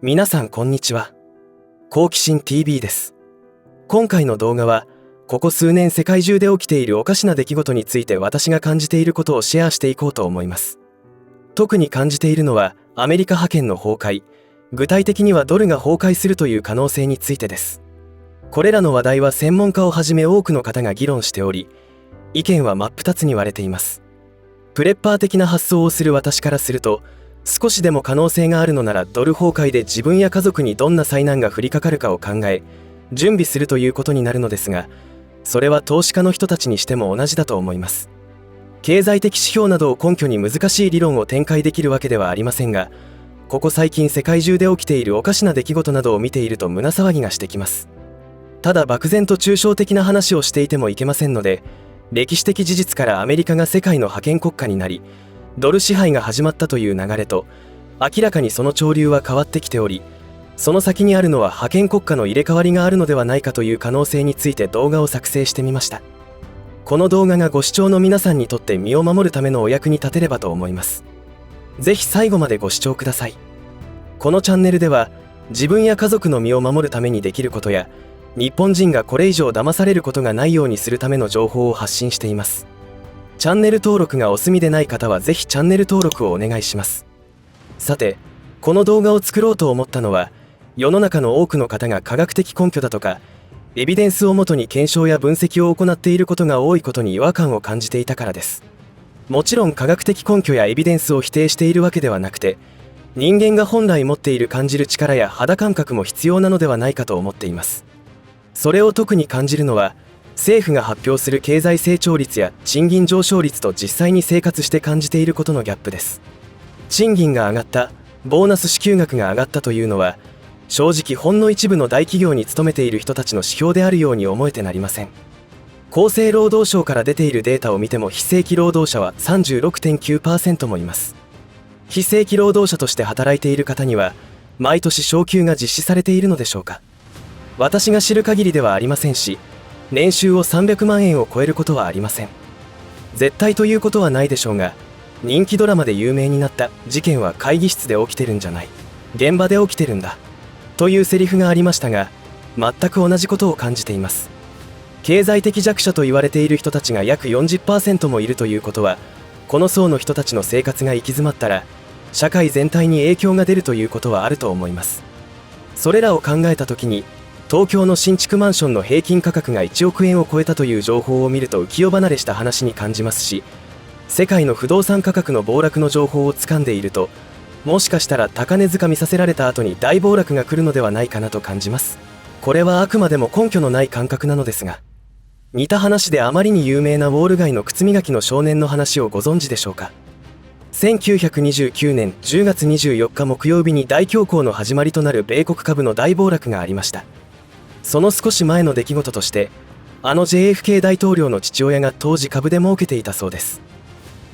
皆さんこんにちは。好奇心 TV です。今回の動画は、ここ数年世界中で起きているおかしな出来事について私が感じていることをシェアしていこうと思います。特に感じているのはアメリカ覇権の崩壊、具体的にはドルが崩壊するという可能性についてです。これらの話題は専門家をはじめ多くの方が議論しており、意見は真っ二つに割れています。プレッパー的な発想をする私からすると、少しでも可能性があるのならドル崩壊で自分や家族にどんな災難が降りかかるかを考え準備するということになるのですが、それは投資家の人たちにしても同じだと思います。経済的指標などを根拠に難しい理論を展開できるわけではありませんが、ここ最近世界中で起きているおかしな出来事などを見ていると胸騒ぎがしてきます。ただ漠然と抽象的な話をしていてもいけませんので、歴史的事実からアメリカが世界の覇権国家になりドル支配が始まったという流れと、明らかにその潮流は変わってきており、その先にあるのは覇権国家の入れ替わりがあるのではないかという可能性について動画を作成してみました。この動画がご視聴の皆さんにとって身を守るためのお役に立てればと思います。ぜひ最後までご視聴ください。このチャンネルでは、自分や家族の身を守るためにできることや、日本人がこれ以上騙されることがないようにするための情報を発信しています。チャンネル登録がお済みでない方はぜひチャンネル登録をお願いします。さて、この動画を作ろうと思ったのは、世の中の多くの方が科学的根拠だとか、エビデンスをもとに検証や分析を行っていることが多いことに違和感を感じていたからです。もちろん科学的根拠やエビデンスを否定しているわけではなくて、人間が本来持っている感じる力や肌感覚も必要なのではないかと思っています。それを特に感じるのは、政府が発表する経済成長率や賃金上昇率と実際に生活して感じていることのギャップです。賃金が上がった、ボーナス支給額が上がったというのは、正直ほんの一部の大企業に勤めている人たちの指標であるように思えてなりません。厚生労働省から出ているデータを見ても非正規労働者は 36.9% もいます。非正規労働者として働いている方には、毎年昇給が実施されているのでしょうか。私が知る限りではありませんし、年収を300万円を超えることはありません。絶対ということはないでしょうが、人気ドラマで有名になった事件は会議室で起きてるんじゃない、現場で起きてるんだというセリフがありましたが、全く同じことを感じています。経済的弱者と言われている人たちが約 40% もいるということは、この層の人たちの生活が行き詰まったら社会全体に影響が出るということはあると思います。それらを考えたときに、東京の新築マンションの平均価格が1億円を超えたという情報を見ると浮世離れした話に感じますし、世界の不動産価格の暴落の情報をつかんでいると、もしかしたら高値掴みさせられた後に大暴落が来るのではないかなと感じます。これはあくまでも根拠のない感覚なのですが、似た話であまりに有名なウォール街の靴磨きの少年の話をご存知でしょうか。1929年10月24日木曜日に大恐慌の始まりとなる米国株の大暴落がありました。その少し前の出来事として、あの JFK 大統領の父親が当時株で儲けていたそうです。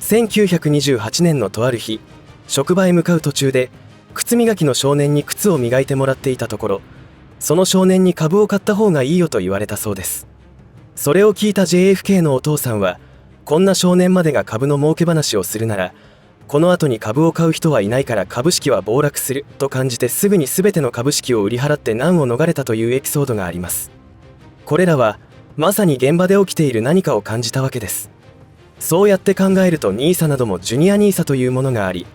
1928年のとある日、職場へ向かう途中で靴磨きの少年に靴を磨いてもらっていたところ、その少年に株を買った方がいいよと言われたそうです。それを聞いた JFK のお父さんは、こんな少年までが株の儲け話をするなら、この後に株を買う人はいないから株式は暴落すると感じて、すぐに全ての株式を売り払って難を逃れたというエピソードがあります。これらはまさに現場で起きている何かを感じたわけです。そうやって考えると NISA などもジュニア NISA というものがあり、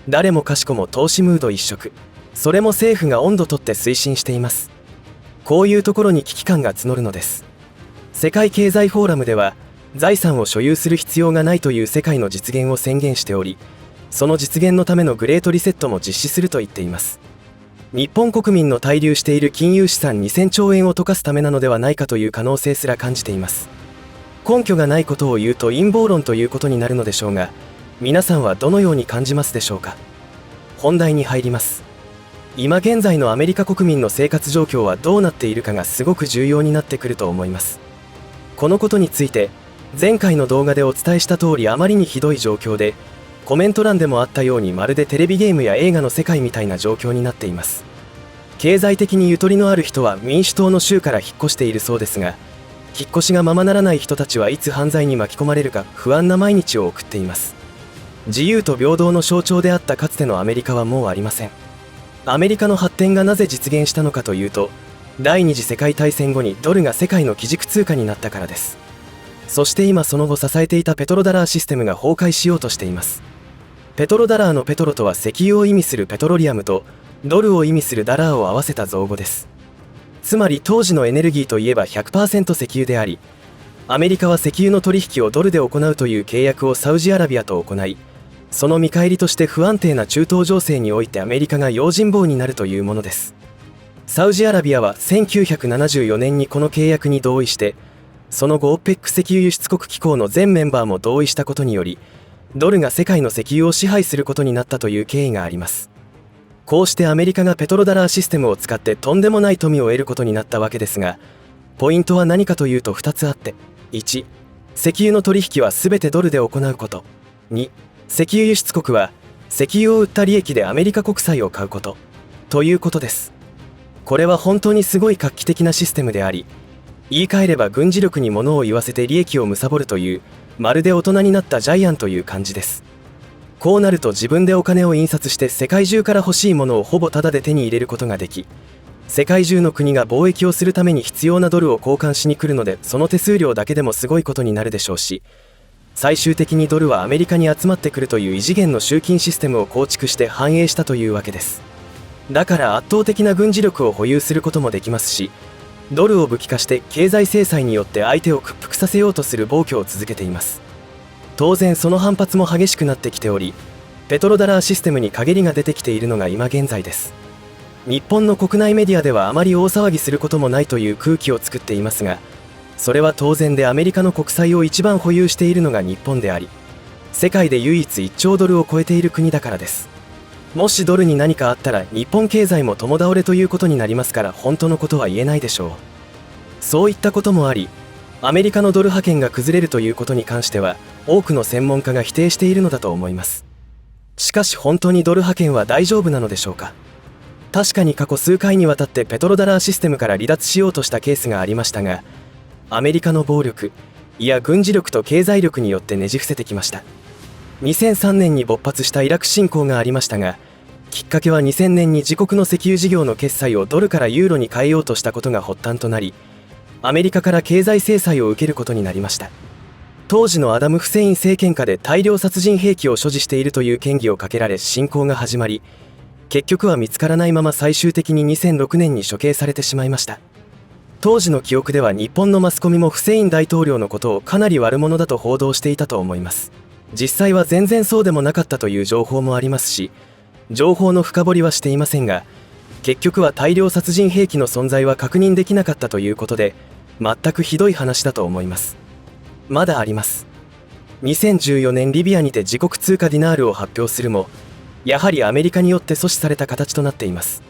誰もかしこも投資ムード一色、それも政府が温度とって推進しています。こういうところに危機感が募るのです。世界経済フォーラムでは、財産を所有する必要がないという世界の実現を宣言しており、その実現のためのグレートリセットも実施すると言っています。日本国民の滞留している金融資産2000兆円を溶かすためなのではないかという可能性すら感じています。根拠がないことを言うと陰謀論ということになるのでしょうが、皆さんはどのように感じますでしょうか。本題に入ります。今現在のアメリカ国民の生活状況はどうなっているかがすごく重要になってくると思います。このことについて前回の動画でお伝えした通り、あまりにひどい状況で、コメント欄でもあったようにまるでテレビゲームや映画の世界みたいな状況になっています。経済的にゆとりのある人は民主党の州から引っ越しているそうですが、引っ越しがままならない人たちはいつ犯罪に巻き込まれるか不安な毎日を送っています。自由と平等の象徴であったかつてのアメリカはもうありません。アメリカの発展がなぜ実現したのかというと、第二次世界大戦後にドルが世界の基軸通貨になったからです。そして今その後支えていたペトロダラーシステムが崩壊しようとしています。ペトロダラーのペトロとは石油を意味するペトロリアムとドルを意味するダラーを合わせた造語です。つまり当時のエネルギーといえば 100% 石油であり、アメリカは石油の取引をドルで行うという契約をサウジアラビアと行い、その見返りとして不安定な中東情勢においてアメリカが用心棒になるというものです。サウジアラビアは1974年にこの契約に同意して、その後 OPEC 石油輸出国機構の全メンバーも同意したことにより、ドルが世界の石油を支配することになったという経緯があります。こうしてアメリカがペトロダラーシステムを使ってとんでもない富を得ることになったわけですが、ポイントは何かというと2つあって、1、石油の取引は全てドルで行うこと。2、石油輸出国は石油を売った利益でアメリカ国債を買うことということです。これは本当にすごい画期的なシステムであり、言い換えれば軍事力に物を言わせて利益を貪るという、まるで大人になったジャイアンという感じです。こうなると自分でお金を印刷して世界中から欲しいものをほぼタダで手に入れることができ、世界中の国が貿易をするために必要なドルを交換しに来るので、その手数料だけでもすごいことになるでしょうし、最終的にドルはアメリカに集まってくるという異次元の集金システムを構築して反映したというわけです。だから圧倒的な軍事力を保有することもできますし、ドルを武器化して経済制裁によって相手を屈服させようとする暴挙を続けています。当然その反発も激しくなってきており、ペトロダラーシステムに陰りが出てきているのが今現在です。日本の国内メディアではあまり大騒ぎすることもないという空気を作っていますが、それは当然でアメリカの国債を一番保有しているのが日本であり、世界で唯一1兆ドルを超えている国だからです。もしドルに何かあったら日本経済も共倒れということになりますから、本当のことは言えないでしょう。そういったこともあり、アメリカのドル覇権が崩れるということに関しては多くの専門家が否定しているのだと思います。しかし本当にドル覇権は大丈夫なのでしょうか。確かに過去数回にわたってペトロダラーシステムから離脱しようとしたケースがありましたが、アメリカの暴力、いや軍事力と経済力によってねじ伏せてきました。2003年に勃発したイラク侵攻がありましたが、きっかけは2000年に自国の石油事業の決済をドルからユーロに変えようとしたことが発端となり、アメリカから経済制裁を受けることになりました。当時のアダム・フセイン政権下で大量殺人兵器を所持しているという嫌疑をかけられ侵攻が始まり、結局は見つからないまま最終的に2006年に処刑されてしまいました。当時の記憶では日本のマスコミもフセイン大統領のことをかなり悪者だと報道していたと思います。実際は全然そうでもなかったという情報もありますし、情報の深掘りはしていませんが、結局は大量殺人兵器の存在は確認できなかったということで、全くひどい話だと思います。まだあります。2014年リビアにて自国通貨ディナールを発表するも、やはりアメリカによって阻止された形となっています。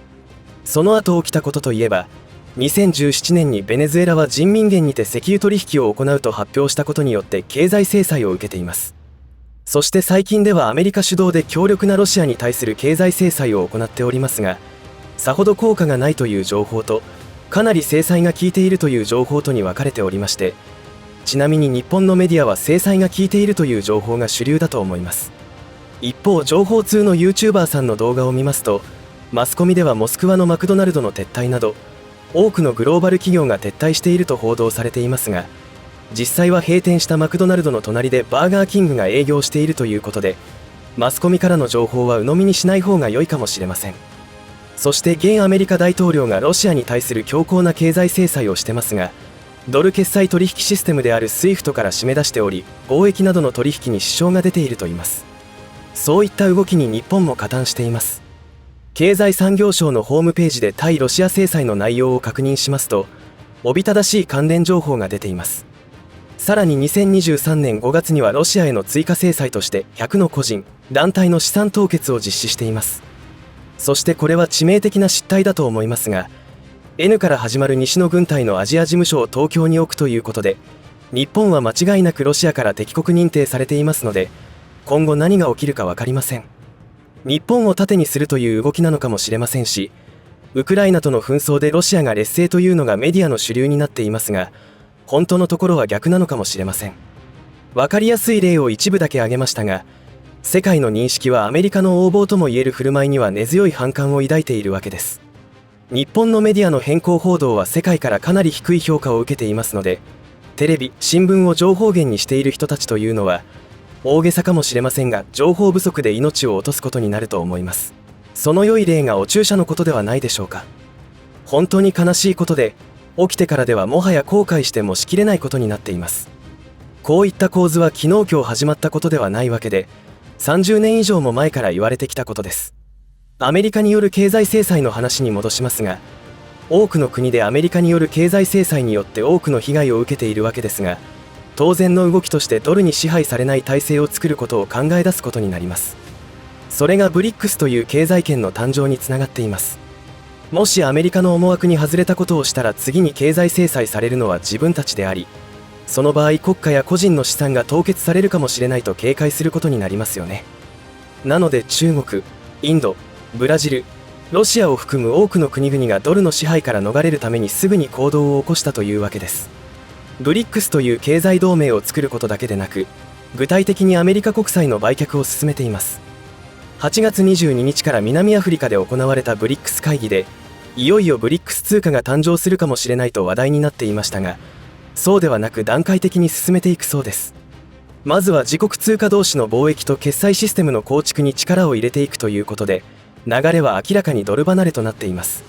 その後起きたことといえば、2017年にベネズエラは人民元にて石油取引を行うと発表したことによって経済制裁を受けています。そして最近ではアメリカ主導で強力なロシアに対する経済制裁を行っておりますが、さほど効果がないという情報と、かなり制裁が効いているという情報とに分かれておりまして、ちなみに日本のメディアは制裁が効いているという情報が主流だと思います。一方、情報通の YouTuber さんの動画を見ますと、マスコミではモスクワのマクドナルドの撤退など、多くのグローバル企業が撤退していると報道されていますが、実際は閉店したマクドナルドの隣でバーガーキングが営業しているということで、マスコミからの情報は鵜呑みにしない方が良いかもしれません。そして現アメリカ大統領がロシアに対する強硬な経済制裁をしてますが、ドル決済取引システムである SWIFT から締め出しており、貿易などの取引に支障が出ているといいます。そういった動きに日本も加担しています。経済産業省のホームページで対ロシア制裁の内容を確認しますと、おびただしい関連情報が出ています。さらに2023年5月にはロシアへの追加制裁として100の個人、団体の資産凍結を実施しています。そしてこれは致命的な失態だと思いますが、N から始まる西の軍隊のアジア事務所を東京に置くということで、日本は間違いなくロシアから敵国認定されていますので、今後何が起きるか分かりません。日本を盾にするという動きなのかもしれませんし、ウクライナとの紛争でロシアが劣勢というのがメディアの主流になっていますが、本当のところは逆なのかもしれません。分かりやすい例を一部だけ挙げましたが、世界の認識はアメリカの横暴ともいえる振る舞いには根強い反感を抱いているわけです。日本のメディアの偏向報道は世界からかなり低い評価を受けていますので、テレビ、新聞を情報源にしている人たちというのは大げさかもしれませんが、情報不足で命を落とすことになると思います。その良い例がお注射のことではないでしょうか。本当に悲しいことで、起きてからではもはや後悔してもしきれないことになっています。こういった構図は昨日今日始まったことではないわけで、30年以上も前から言われてきたことです。アメリカによる経済制裁の話に戻しますが、多くの国でアメリカによる経済制裁によって多くの被害を受けているわけですが、当然の動きとしてドルに支配されない体制を作ることを考え出すことになります。それがブリックスという経済圏の誕生につながっています。もしアメリカの思惑に外れたことをしたら、次に経済制裁されるのは自分たちであり、その場合国家や個人の資産が凍結されるかもしれないと警戒することになりますよね。なので中国、インド、ブラジル、ロシアを含む多くの国々がドルの支配から逃れるためにすぐに行動を起こしたというわけです。ブリックスという経済同盟を作ることだけでなく、具体的にアメリカ国債の売却を進めています。8月22日から南アフリカで行われたブリックス会議で、いよいよブリックス通貨が誕生するかもしれないと話題になっていましたが、そうではなく段階的に進めていくそうです。まずは自国通貨同士の貿易と決済システムの構築に力を入れていくということで、流れは明らかにドル離れとなっています。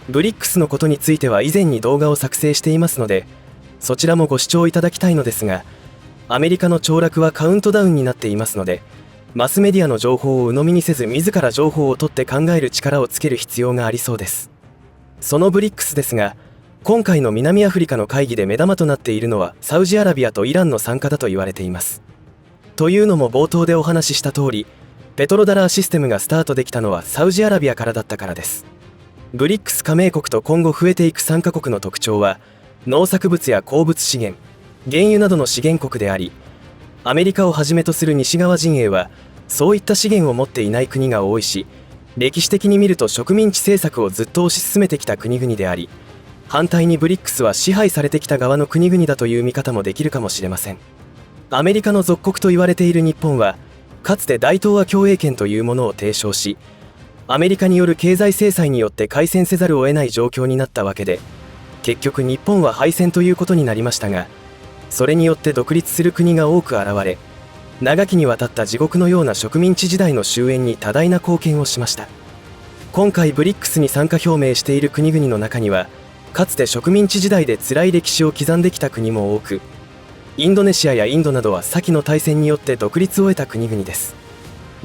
ブリックスのことについては以前に動画を作成していますので、そちらもご視聴いただきたいのですが、アメリカの凋落はカウントダウンになっていますので、マスメディアの情報を鵜呑みにせず自ら情報を取って考える力をつける必要がありそうです。そのブリックスですが、今回の南アフリカの会議で目玉となっているのはサウジアラビアとイランの参加だと言われています。というのも冒頭でお話しした通り、ペトロダラーシステムがスタートできたのはサウジアラビアからだったからです。ブリックス加盟国と今後増えていく参加国の特徴は、農作物や鉱物資源、原油などの資源国であり、アメリカをはじめとする西側陣営はそういった資源を持っていない国が多いし、歴史的に見ると植民地政策をずっと推し進めてきた国々であり、反対にブリックスは支配されてきた側の国々だという見方もできるかもしれません。アメリカの属国と言われている日本は、かつて大東亜共栄圏というものを提唱し、アメリカによる経済制裁によって開戦せざるを得ない状況になったわけで、結局日本は敗戦ということになりましたが、それによって独立する国が多く現れ、長きにわたった地獄のような植民地時代の終焉に多大な貢献をしました。今回ブリックスに参加表明している国々の中には、かつて植民地時代で辛い歴史を刻んできた国も多く、インドネシアやインドなどは先の大戦によって独立を得た国々です。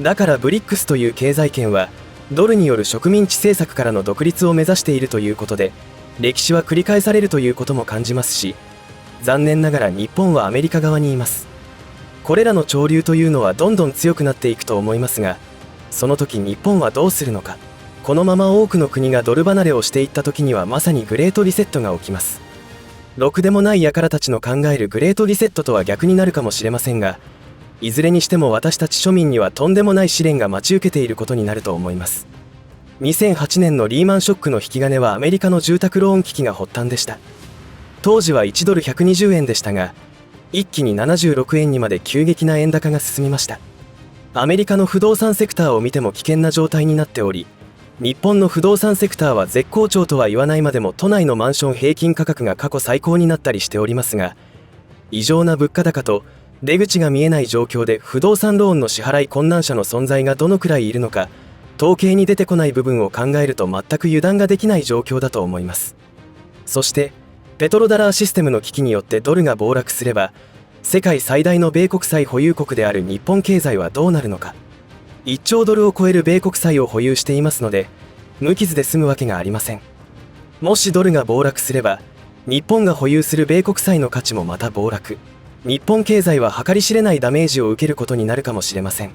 だからブリックスという経済圏はドルによる植民地政策からの独立を目指しているということで、歴史は繰り返されるということも感じますし、残念ながら日本はアメリカ側にいます。これらの潮流というのはどんどん強くなっていくと思いますが、その時日本はどうするのか。このまま多くの国がドル離れをしていった時にはまさにグレートリセットが起きます。ろくでもない輩たちの考えるグレートリセットとは逆になるかもしれませんが、いずれにしても私たち庶民にはとんでもない試練が待ち受けていることになると思います。2008年のリーマンショックの引き金はアメリカの住宅ローン危機が発端でした。当時は1ドル120円でしたが、一気に76円にまで急激な円高が進みました。アメリカの不動産セクターを見ても危険な状態になっており、日本の不動産セクターは絶好調とは言わないまでも都内のマンション平均価格が過去最高になったりしておりますが、異常な物価高と出口が見えない状況で不動産ローンの支払い困難者の存在がどのくらいいるのか、統計に出てこない部分を考えると全く油断ができない状況だと思います。そしてペトロダラーシステムの危機によってドルが暴落すれば、世界最大の米国債保有国である日本経済はどうなるのか。1兆ドルを超える米国債を保有していますので、無傷で済むわけがありません。もしドルが暴落すれば、日本が保有する米国債の価値もまた暴落。日本経済は計り知れないダメージを受けることになるかもしれません。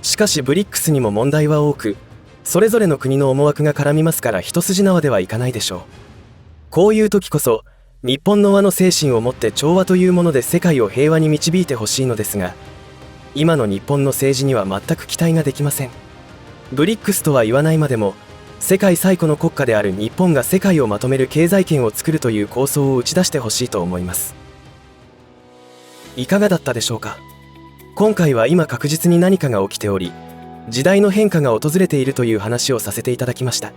しかしブリックスにも問題は多く、それぞれの国の思惑が絡みますから一筋縄ではいかないでしょう。こういう時こそ、日本の和の精神を持って調和というもので世界を平和に導いてほしいのですが、今の日本の政治には全く期待ができません。ブリックスとは言わないまでも、世界最古の国家である日本が世界をまとめる経済圏を作るという構想を打ち出してほしいと思います。いかがだったでしょうか。今回は今確実に何かが起きており、時代の変化が訪れているという話をさせていただきました。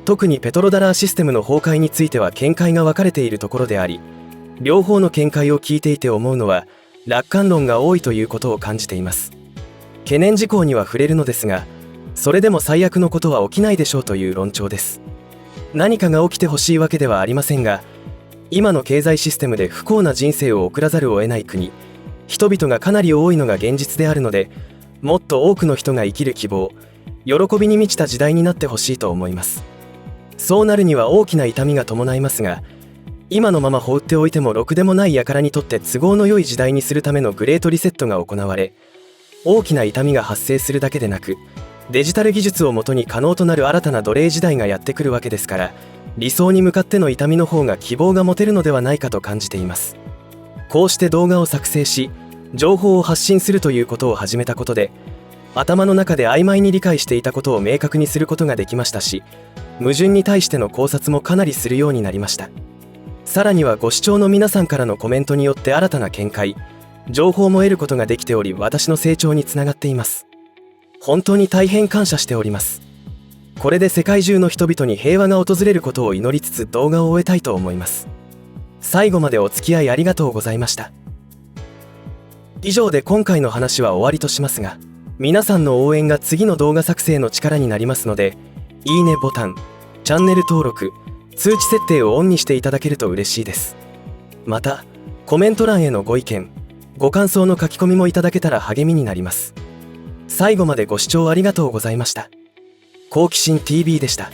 特にペトロダラーシステムの崩壊については見解が分かれているところであり、両方の見解を聞いていて思うのは楽観論が多いということを感じています。懸念事項には触れるのですが、それでも最悪のことは起きないでしょうという論調です。何かが起きてほしいわけではありませんが、今の経済システムで不幸な人生を送らざるを得ない国、人々がかなり多いのが現実であるので、もっと多くの人が生きる希望、喜びに満ちた時代になってほしいと思います。そうなるには大きな痛みが伴いますが、今のまま放っておいてもろくでもない輩にとって都合の良い時代にするためのグレートリセットが行われ、大きな痛みが発生するだけでなく、デジタル技術をもとに可能となる新たな奴隷時代がやってくるわけですから、理想に向かっての痛みの方が希望が持てるのではないかと感じています。こうして動画を作成し、情報を発信するということを始めたことで、頭の中で曖昧に理解していたことを明確にすることができましたし、矛盾に対しての考察もかなりするようになりました。さらにはご視聴の皆さんからのコメントによって新たな見解、情報も得ることができており、私の成長につながっています。本当に大変感謝しております。これで世界中の人々に平和が訪れることを祈りつつ動画を終えたいと思います。最後までお付き合いありがとうございました。以上で今回の話は終わりとしますが、皆さんの応援が次の動画作成の力になりますので、いいねボタン、チャンネル登録、通知設定をオンにしていただけると嬉しいです。また、コメント欄へのご意見、ご感想の書き込みもいただけたら励みになります。最後までご視聴ありがとうございました。好奇心 TV でした。